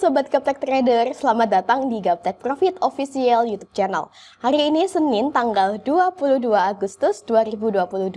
Sobat Gaptek Trader, selamat datang di Gaptek Profit Official YouTube channel. Hari ini Senin tanggal 22 Agustus 2022,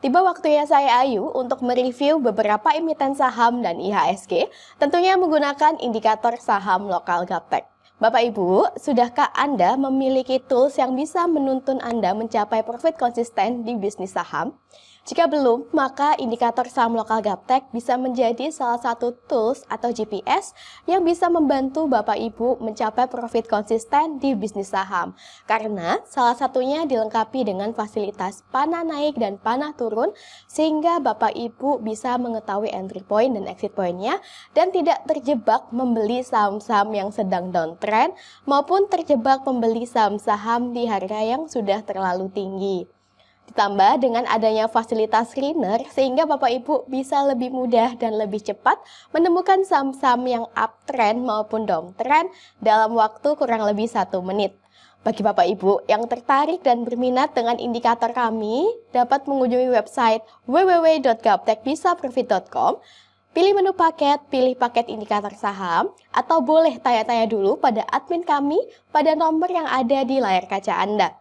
tiba waktunya saya Ayu untuk mereview beberapa emiten saham dan IHSG, tentunya menggunakan indikator saham lokal Gaptek. Bapak Ibu, sudahkah Anda memiliki tools yang bisa menuntun Anda mencapai profit konsisten di bisnis saham? Jika belum, maka indikator saham lokal Gaptek bisa menjadi salah satu tools atau GPS yang bisa membantu Bapak Ibu mencapai profit konsisten di bisnis saham. Karena salah satunya dilengkapi dengan fasilitas panah naik dan panah turun, sehingga Bapak Ibu bisa mengetahui entry point dan exit point-nya dan tidak terjebak membeli saham-saham yang sedang downtrend maupun terjebak membeli saham-saham di harga yang sudah terlalu tinggi. Ditambah dengan adanya fasilitas screener sehingga Bapak Ibu bisa lebih mudah dan lebih cepat menemukan saham-saham yang uptrend maupun downtrend dalam waktu kurang lebih 1 menit. Bagi Bapak Ibu yang tertarik dan berminat dengan indikator kami, dapat mengunjungi website www.gaptekbisaprofit.com, pilih menu paket, pilih paket indikator saham, atau boleh tanya-tanya dulu pada admin kami pada nomor yang ada di layar kaca Anda.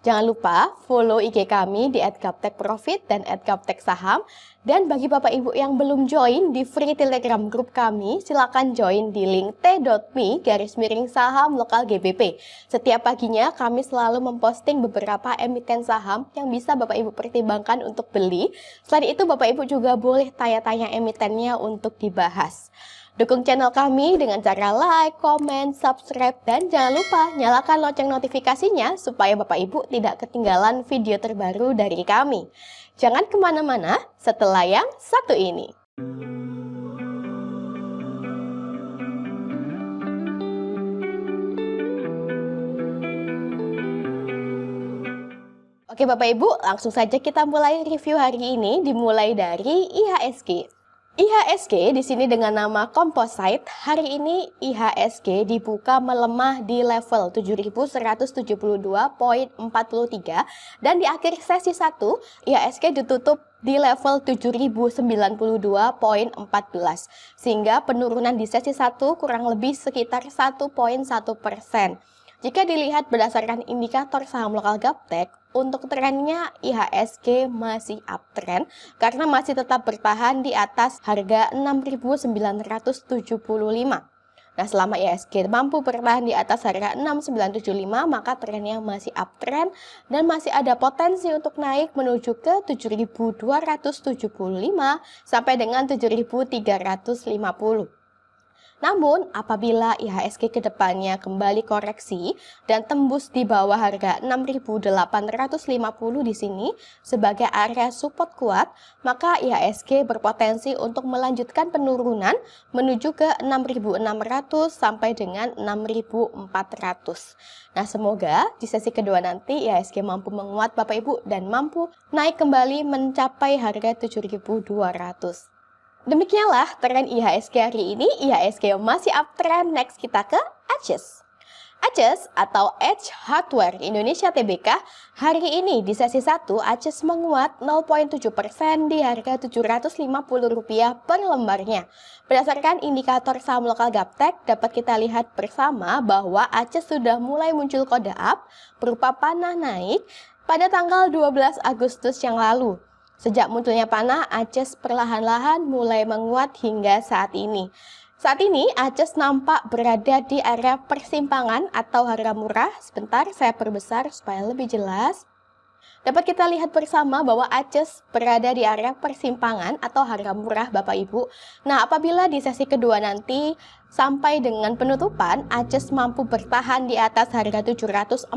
Jangan lupa follow IG kami di @gaptekprofit dan @gapteksaham. Dan bagi Bapak Ibu yang belum join di free Telegram group kami, silakan join di link t.me/saham lokal GBP. Setiap paginya kami selalu memposting beberapa emiten saham yang bisa Bapak Ibu pertimbangkan untuk beli. Selain itu Bapak Ibu juga boleh tanya-tanya emitennya untuk dibahas. Dukung channel kami dengan cara like, comment, subscribe, dan jangan lupa nyalakan lonceng notifikasinya supaya Bapak Ibu tidak ketinggalan video terbaru dari kami. Jangan kemana-mana setelah yang satu ini. Oke Bapak Ibu, langsung saja kita mulai review hari ini dimulai dari IHSG. IHSG di sini dengan nama Composite, hari ini IHSG dibuka melemah di level 7.172.43 dan di akhir sesi 1 IHSG ditutup di level 7.092.14 sehingga penurunan di sesi 1 kurang lebih sekitar 1,1%. Jika dilihat berdasarkan indikator saham lokal Gaptek, untuk trennya IHSG masih uptrend karena masih tetap bertahan di atas harga 6.975. Nah, selama IHSG mampu bertahan di atas harga 6.975, maka trennya masih uptrend dan masih ada potensi untuk naik menuju ke 7.275 sampai dengan 7.350. Namun, apabila IHSG ke depannya kembali koreksi dan tembus di bawah harga 6.850 di sini sebagai area support kuat, maka IHSG berpotensi untuk melanjutkan penurunan menuju ke 6.600 sampai dengan 6.400. Nah, semoga di sesi kedua nanti IHSG mampu menguat Bapak Ibu dan mampu naik kembali mencapai harga 7.200. Demikianlah tren IHSG hari ini. IHSG masih uptrend. Next kita ke ACES. ACES atau Edge Hardware Indonesia Tbk, hari ini di sesi 1 ACES menguat 0,7% di harga Rp750 per lembarnya. Berdasarkan indikator saham lokal Gaptek, dapat kita lihat bersama bahwa ACES sudah mulai muncul kode up berupa panah naik pada tanggal 12 Agustus yang lalu. Sejak munculnya panah, ACES perlahan-lahan mulai menguat hingga saat ini. Saat ini, ACES nampak berada di area persimpangan atau harga murah. Sebentar, saya perbesar supaya lebih jelas. Dapat kita lihat bersama bahwa ACES berada di area persimpangan atau harga murah Bapak Ibu. Nah, apabila di sesi kedua nanti sampai dengan penutupan ACES mampu bertahan di atas harga 746,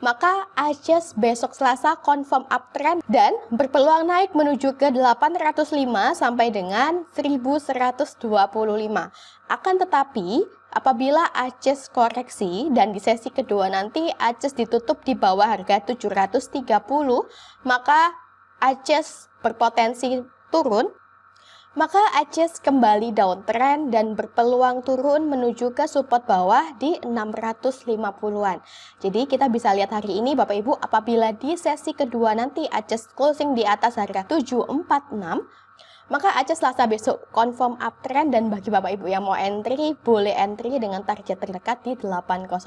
maka ACES besok Selasa confirm uptrend dan berpeluang naik menuju ke 805 sampai dengan 1125. Akan tetapi, apabila ACES koreksi dan di sesi kedua nanti ACES ditutup di bawah harga 730, maka ACES berpotensi turun. Maka ACES kembali downtrend dan berpeluang turun menuju ke support bawah di 650-an. Jadi kita bisa lihat hari ini Bapak Ibu, apabila di sesi kedua nanti ACES closing di atas harga 746, Maka Aces Selasa besok confirm uptrend, dan bagi Bapak Ibu yang mau entry, boleh entry dengan target terdekat di 805.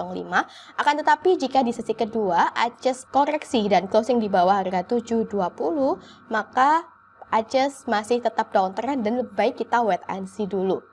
Akan tetapi jika di sesi kedua Aces koreksi dan closing di bawah harga 720, maka Aces masih tetap downtrend dan lebih baik kita wait and see dulu.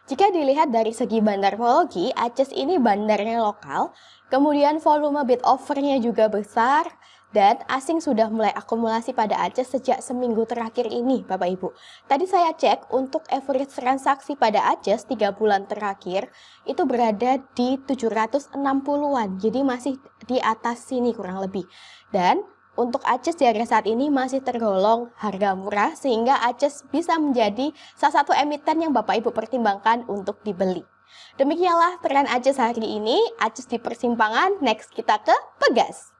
Jika dilihat dari segi bandarmologi, Aces ini bandarnya lokal, kemudian volume bid offernya juga besar, dan asing sudah mulai akumulasi pada Aces sejak seminggu terakhir ini, Bapak Ibu. Tadi saya cek untuk average transaksi pada Aces 3 bulan terakhir itu berada di 760-an, jadi masih di atas sini kurang lebih. Dan untuk Aces di harga saat ini masih tergolong harga murah, sehingga Aces bisa menjadi salah satu emiten yang Bapak Ibu pertimbangkan untuk dibeli. Demikianlah tren Aces hari ini, Aces di persimpangan. Next kita ke Pegas.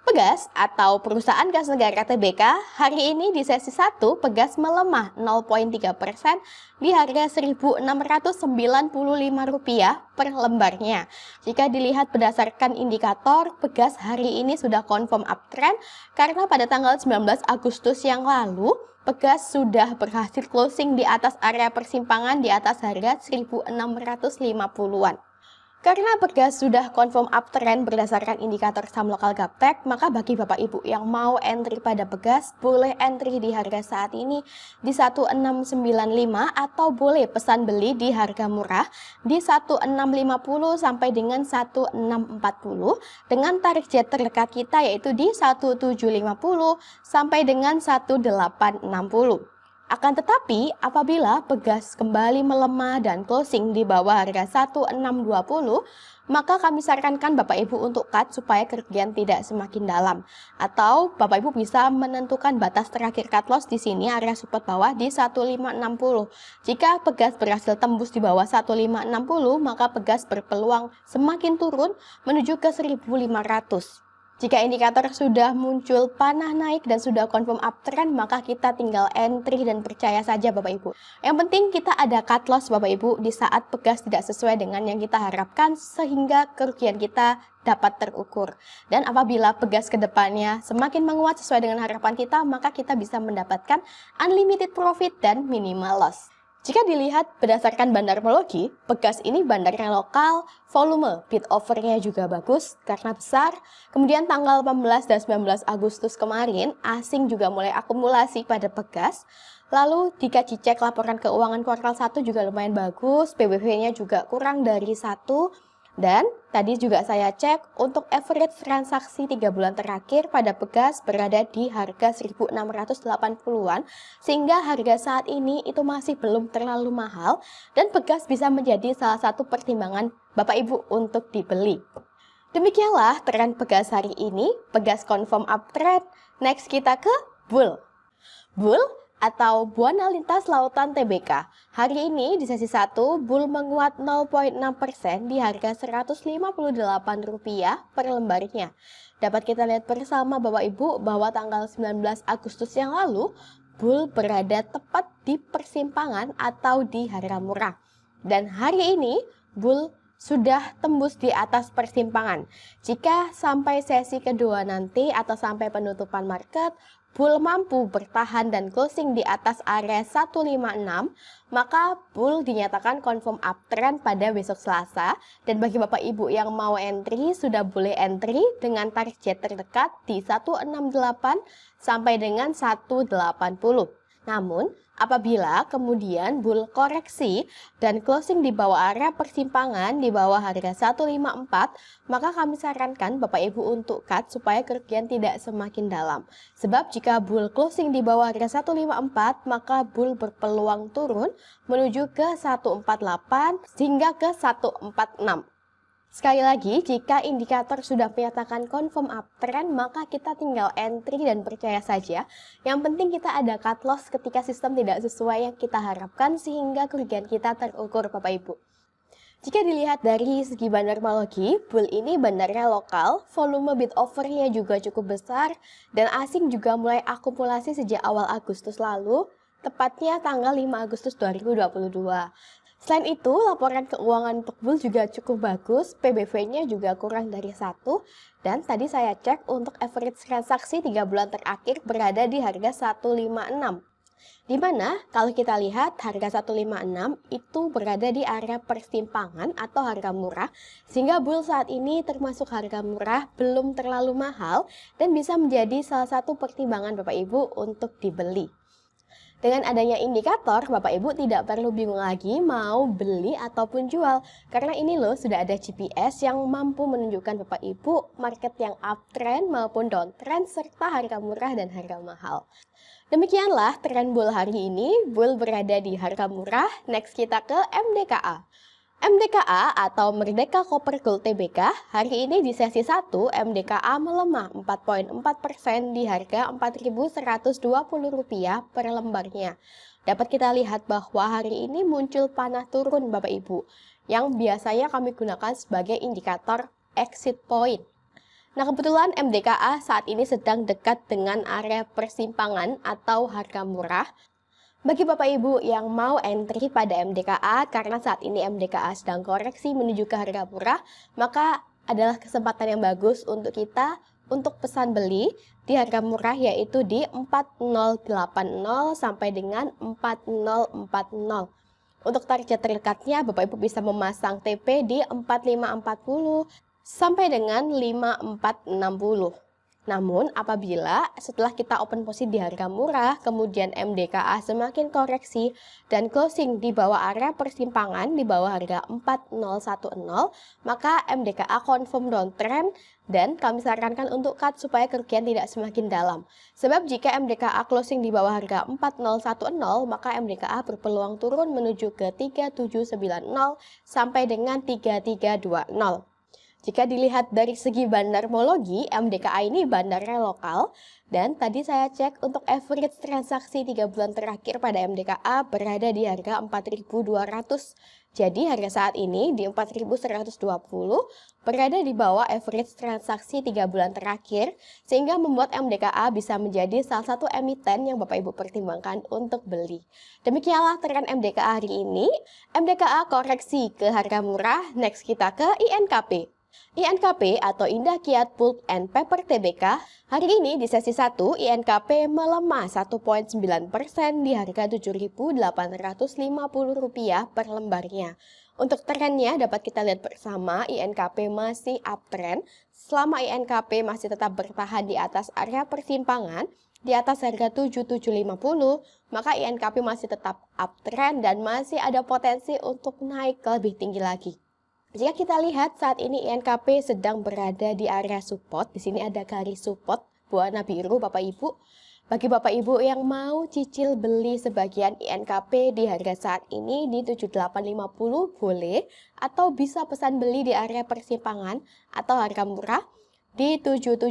Pegas atau Perusahaan Gas Negara TBK, hari ini di sesi 1 Pegas melemah 0,3% di harga Rp1.695 per lembarnya. Jika dilihat berdasarkan indikator, Pegas hari ini sudah confirm uptrend karena pada tanggal 19 Agustus yang lalu Pegas sudah berhasil closing di atas area persimpangan di atas harga 1.650-an. Karena Pegas sudah confirm uptrend berdasarkan indikator saham lokal Gaptek, maka bagi Bapak Ibu yang mau entry pada Pegas, boleh entry di harga saat ini di 1695 atau boleh pesan beli di harga murah di 1650 sampai dengan 1640 dengan target terdekat kita yaitu di 1750 sampai dengan 1860. Akan tetapi, apabila Pegas kembali melemah dan closing di bawah harga 1620, maka kami sarankan Bapak Ibu untuk cut supaya kerugian tidak semakin dalam. Atau Bapak Ibu bisa menentukan batas terakhir cut loss di sini area support bawah di 1560. Jika Pegas berhasil tembus di bawah 1560, maka Pegas berpeluang semakin turun menuju ke 1500. Jika indikator sudah muncul panah naik dan sudah confirm uptrend, maka kita tinggal entry dan percaya saja Bapak Ibu. Yang penting kita ada cut loss Bapak Ibu di saat Pegas tidak sesuai dengan yang kita harapkan sehingga kerugian kita dapat terukur. Dan apabila Pegas ke depannya semakin menguat sesuai dengan harapan kita, maka kita bisa mendapatkan unlimited profit dan minimal loss. Jika dilihat berdasarkan bandarmologi, Pegas ini bandarnya lokal, volume bid offernya juga bagus karena besar. Kemudian tanggal 18 dan 19 Agustus kemarin, asing juga mulai akumulasi pada Pegas. Lalu jika dicek laporan keuangan kuartal 1 juga lumayan bagus, PBV-nya juga kurang dari 1. Dan tadi juga saya cek untuk average transaksi 3 bulan terakhir pada Pegas berada di harga 1680-an, sehingga harga saat ini itu masih belum terlalu mahal dan Pegas bisa menjadi salah satu pertimbangan Bapak Ibu untuk dibeli. Demikianlah tren Pegas hari ini, Pegas confirm uptrend. Next kita ke Bull. Bull atau Buana Lintas Lautan TBK. Hari ini di sesi 1, Bull menguat 0,6% di harga Rp158 per lembarnya. Dapat kita lihat bersama Bapak Ibu bahwa tanggal 19 Agustus yang lalu, Bull berada tepat di persimpangan atau di harga murah. Dan hari ini, Bull sudah tembus di atas persimpangan. Jika sampai sesi kedua nanti atau sampai penutupan market, Bull mampu bertahan dan closing di atas area 156, maka Bull dinyatakan confirm uptrend pada besok Selasa. Dan bagi Bapak Ibu yang mau entry, sudah boleh entry dengan target terdekat di 168 sampai dengan 180. Namun, apabila kemudian Bull koreksi dan closing di bawah area persimpangan di bawah harga 154, maka kami sarankan Bapak Ibu untuk cut supaya kerugian tidak semakin dalam. Sebab jika Bull closing di bawah harga 154, maka Bull berpeluang turun menuju ke 148 hingga ke 146. Sekali lagi, jika indikator sudah menyatakan confirm uptrend, maka kita tinggal entry dan percaya saja. Yang penting kita ada cut loss ketika sistem tidak sesuai yang kita harapkan sehingga kerugian kita terukur Bapak Ibu. Jika dilihat dari segi bandarmologi, Bull ini bandarnya lokal, volume bid offernya juga cukup besar, dan asing juga mulai akumulasi sejak awal Agustus lalu, tepatnya tanggal 5 Agustus 2022. Selain itu, laporan keuangan untuk Bull juga cukup bagus, PBV-nya juga kurang dari 1, dan tadi saya cek untuk average transaksi 3 bulan terakhir berada di harga 156. Di mana kalau kita lihat harga 156 itu berada di area persimpangan atau harga murah, sehingga bull saat ini termasuk harga murah, belum terlalu mahal dan bisa menjadi salah satu pertimbangan Bapak Ibu untuk dibeli. Dengan adanya indikator, Bapak Ibu tidak perlu bingung lagi mau beli ataupun jual. Karena ini loh sudah ada GPS yang mampu menunjukkan Bapak Ibu market yang uptrend maupun downtrend serta harga murah dan harga mahal. Demikianlah tren bull hari ini, bull berada di harga murah. Next kita ke MDKA. MDKA atau Merdeka Copper Gold Tbk, hari ini di sesi 1 MDKA melemah 4,4% di harga Rp4.120 per lembarnya. Dapat kita lihat bahwa hari ini muncul panah turun Bapak Ibu, yang biasanya kami gunakan sebagai indikator exit point. Nah, kebetulan MDKA saat ini sedang dekat dengan area persimpangan atau harga murah. Bagi Bapak Ibu yang mau entry pada MDKA karena saat ini MDKA sedang koreksi menuju ke harga murah, maka adalah kesempatan yang bagus untuk kita untuk pesan beli di harga murah yaitu di 4080 sampai dengan 4040. Untuk target terdekatnya Bapak Ibu bisa memasang TP di 4540 sampai dengan 5460. Namun, apabila setelah kita open posisi di harga murah, kemudian MDKA semakin koreksi dan closing di bawah area persimpangan di bawah harga 4010, maka MDKA confirm downtrend dan kami sarankan untuk cut supaya kerugian tidak semakin dalam. Sebab jika MDKA closing di bawah harga 4010, maka MDKA berpeluang turun menuju ke 3790 sampai dengan 3320. Jika dilihat dari segi bandarmologi, MDKA ini bandarnya lokal dan tadi saya cek untuk average transaksi 3 bulan terakhir pada MDKA berada di harga 4.200. Jadi harga saat ini di 4.120 berada di bawah average transaksi 3 bulan terakhir sehingga membuat MDKA bisa menjadi salah satu emiten yang Bapak Ibu pertimbangkan untuk beli. Demikianlah tren MDKA hari ini. MDKA koreksi ke harga murah, next kita ke INKP. INKP atau Indah Kiat Pulp and Paper Tbk, hari ini di sesi 1 INKP melemah 1,9% di harga Rp7.850 per lembarnya. Untuk trennya dapat kita lihat bersama INKP masih uptrend. Selama INKP masih tetap bertahan di atas area persimpangan, di atas harga 7.750, maka INKP masih tetap uptrend dan masih ada potensi untuk naik lebih tinggi lagi. Jika kita lihat saat ini INKP sedang berada di area support, di sini ada garis support berwarna biru Bapak Ibu. Bagi Bapak Ibu yang mau cicil beli sebagian INKP di harga saat ini di 7850 boleh, atau bisa pesan beli di area persimpangan atau harga murah di 7750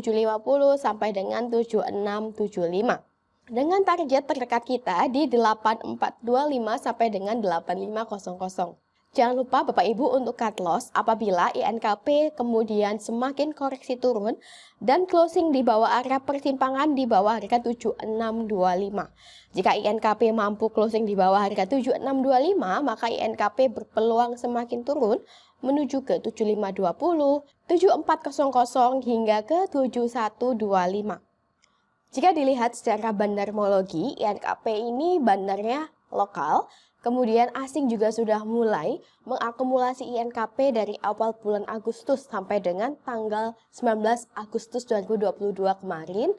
sampai dengan 7675. Dengan target terdekat kita di 8425 sampai dengan 8500. Jangan lupa Bapak Ibu untuk cut loss apabila INKP kemudian semakin koreksi turun dan closing di bawah area persimpangan di bawah harga 7625. Jika INKP mampu closing di bawah harga 7625, maka INKP berpeluang semakin turun menuju ke 7520, 7400 hingga ke 7125. Jika dilihat secara bandarmologi, INKP ini bandarnya lokal. Kemudian asing juga sudah mulai mengakumulasi INKP dari awal bulan Agustus sampai dengan tanggal 19 Agustus 2022 kemarin.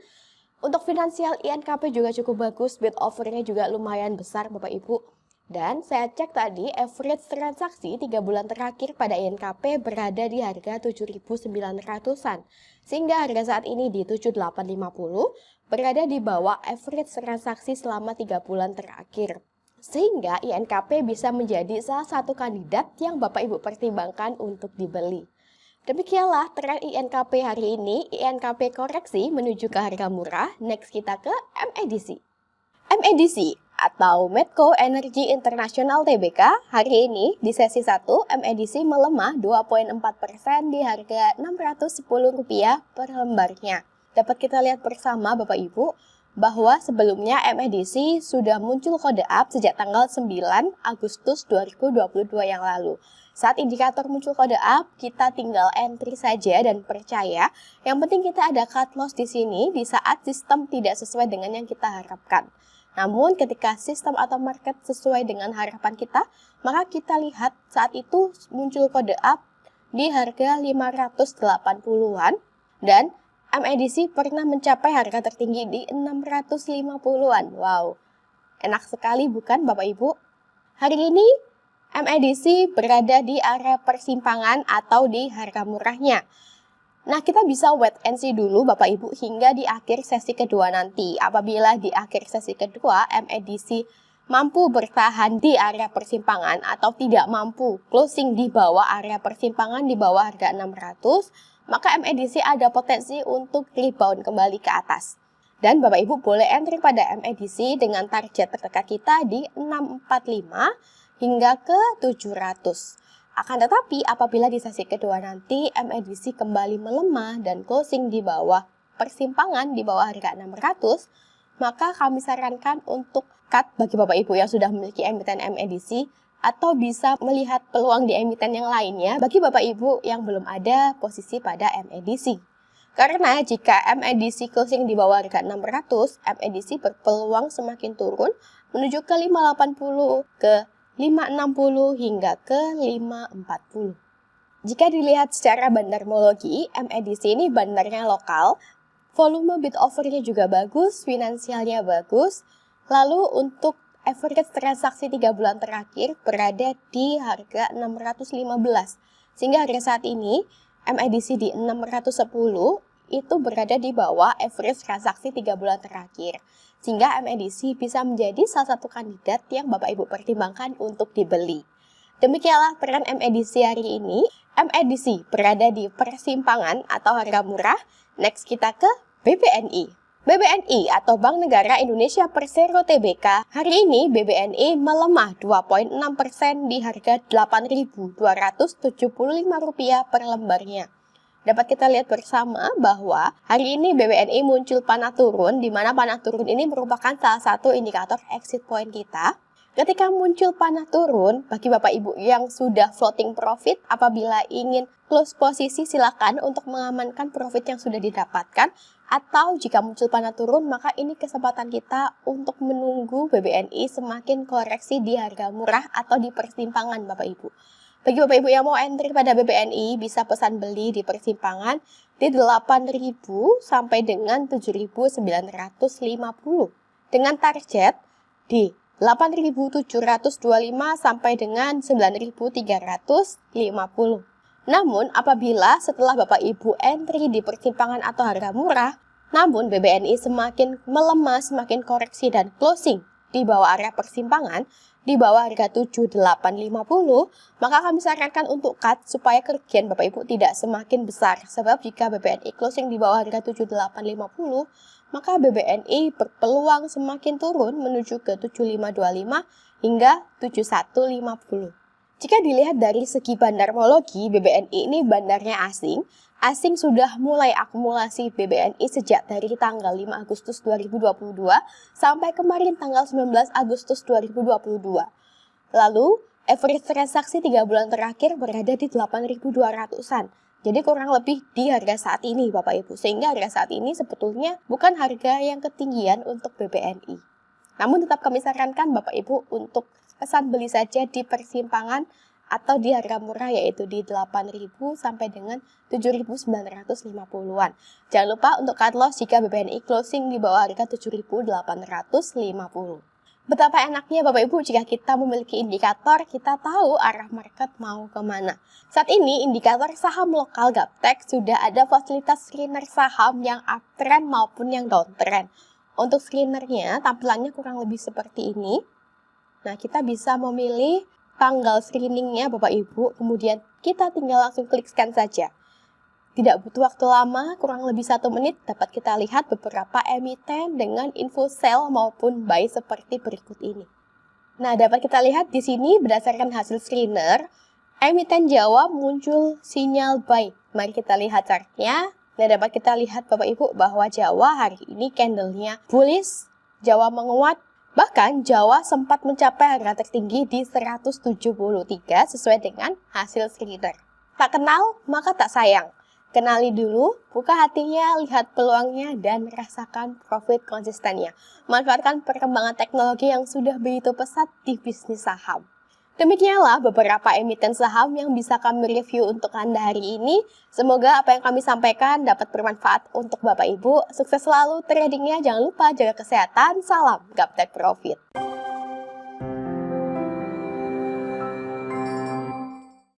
Untuk finansial INKP juga cukup bagus, bid offernya juga lumayan besar Bapak Ibu. Dan saya cek tadi average transaksi 3 bulan terakhir pada INKP berada di harga 7.900-an. Sehingga harga saat ini di 7.850 berada di bawah average transaksi selama 3 bulan terakhir. Sehingga INKP bisa menjadi salah satu kandidat yang Bapak Ibu pertimbangkan untuk dibeli. Demikianlah tren INKP hari ini. INKP koreksi menuju ke harga murah. Next kita ke MEDC. MEDC atau Medco Energy International Tbk, hari ini di sesi 1 MEDC melemah 2,4% di harga Rp610 per lembarnya. Dapat kita lihat bersama Bapak Ibu bahwa sebelumnya MEDC sudah muncul kode up sejak tanggal 9 Agustus 2022 yang lalu. Saat indikator muncul kode up, kita tinggal entry saja dan percaya. Yang penting kita ada cut loss di sini di saat sistem tidak sesuai dengan yang kita harapkan. Namun ketika sistem atau market sesuai dengan harapan kita, maka kita lihat saat itu muncul kode up di harga 580-an dan MADC pernah mencapai harga tertinggi di 650-an. Wow, enak sekali bukan Bapak Ibu? Hari ini MADC berada di area persimpangan atau di harga murahnya. Nah, kita bisa wait and see dulu Bapak Ibu hingga di akhir sesi kedua nanti. Apabila di akhir sesi kedua MADC mampu bertahan di area persimpangan atau tidak mampu closing di bawah area persimpangan di bawah harga 600, maka MADC ada potensi untuk rebound kembali ke atas. Dan Bapak Ibu boleh entry pada MADC dengan target terdekat kita di 645 hingga ke 700. Akan tetapi apabila di sesi kedua nanti MADC kembali melemah dan closing di bawah persimpangan di bawah harga 600, maka kami sarankan untuk cut bagi Bapak Ibu yang sudah memiliki emiten MADC atau bisa melihat peluang di emiten yang lainnya bagi Bapak Ibu yang belum ada posisi pada MADC. Karena jika MADC closing di bawah harga 600, MADC berpeluang semakin turun menuju ke 580, ke 560 hingga ke 540. Jika dilihat secara bandarmologi, MADC ini bandarnya lokal, volume bid offer-nya juga bagus, finansialnya bagus, lalu untuk average transaksi 3 bulan terakhir berada di harga 615. Sehingga harga saat ini MADC di 610 itu berada di bawah average transaksi 3 bulan terakhir. Sehingga MADC bisa menjadi salah satu kandidat yang Bapak Ibu pertimbangkan untuk dibeli. Demikianlah peran MADC hari ini. MADC berada di persimpangan atau harga murah. Next kita ke BBNI. BBNI atau Bank Negara Indonesia Persero Tbk, hari ini BBNI melemah 2,6% di harga Rp8.275 per lembarnya. Dapat kita lihat bersama bahwa hari ini BBNI muncul panah turun, di mana panah turun ini merupakan salah satu indikator exit point kita. Ketika muncul panah turun, bagi Bapak Ibu yang sudah floating profit, apabila ingin close posisi silakan untuk mengamankan profit yang sudah didapatkan. Atau jika muncul panah turun, maka ini kesempatan kita untuk menunggu BBNI semakin koreksi di harga murah atau di persimpangan Bapak Ibu. Bagi Bapak Ibu yang mau entry pada BBNI, bisa pesan beli di persimpangan di 8.000 sampai dengan 7.950. Dengan target di 8.725 sampai dengan 9.350. Namun, apabila setelah Bapak Ibu entry di persimpangan atau harga murah, namun BBNI semakin melemah, semakin koreksi dan closing di bawah area persimpangan, di bawah harga 7.850, maka kami sarankan untuk cut supaya kerugian Bapak Ibu tidak semakin besar. Sebab jika BBNI closing di bawah harga 7.850, maka BBNI berpeluang semakin turun menuju ke 7.525 hingga 7.150. Jika dilihat dari segi bandarmologi, BBNI ini bandarnya asing. Asing sudah mulai akumulasi BBNI sejak dari tanggal 5 Agustus 2022 sampai kemarin tanggal 19 Agustus 2022. Lalu, average transaksi 3 bulan terakhir berada di 8.200-an. Jadi kurang lebih di harga saat ini Bapak Ibu. Sehingga harga saat ini sebetulnya bukan harga yang ketinggian untuk BBNI. Namun tetap kami sarankan Bapak Ibu untuk pesan beli saja di persimpangan atau di harga murah yaitu di 8.000 sampai dengan 7.950-an. Jangan lupa untuk cut loss jika BBNI closing di bawah harga 7.850. Betapa enaknya Bapak Ibu jika kita memiliki indikator, kita tahu arah market mau kemana. Saat ini indikator saham lokal Gaptek sudah ada fasilitas screener saham yang uptrend maupun yang downtrend. Untuk screenernya tampilannya kurang lebih seperti ini. Nah, kita bisa memilih tanggal screeningnya Bapak Ibu, kemudian kita tinggal langsung klik scan saja. Tidak butuh waktu lama, kurang lebih 1 menit dapat kita lihat beberapa emiten dengan info sell maupun buy seperti berikut ini. Nah, dapat kita lihat di sini berdasarkan hasil screener, emiten Jawa muncul sinyal buy. Mari kita lihat chartnya. Nah, dapat kita lihat Bapak Ibu bahwa Jawa hari ini candlenya bullish, Jawa menguat. Bahkan Jawa sempat mencapai harga tertinggi di 173 sesuai dengan hasil screener. Tak kenal, maka tak sayang. Kenali dulu, buka hatinya, lihat peluangnya, dan rasakan profit konsistennya. Manfaatkan perkembangan teknologi yang sudah begitu pesat di bisnis saham. Demikianlah beberapa emiten saham yang bisa kami review untuk Anda hari ini. Semoga apa yang kami sampaikan dapat bermanfaat untuk Bapak Ibu. Sukses selalu tradingnya, jangan lupa jaga kesehatan, salam Gaptek Profit.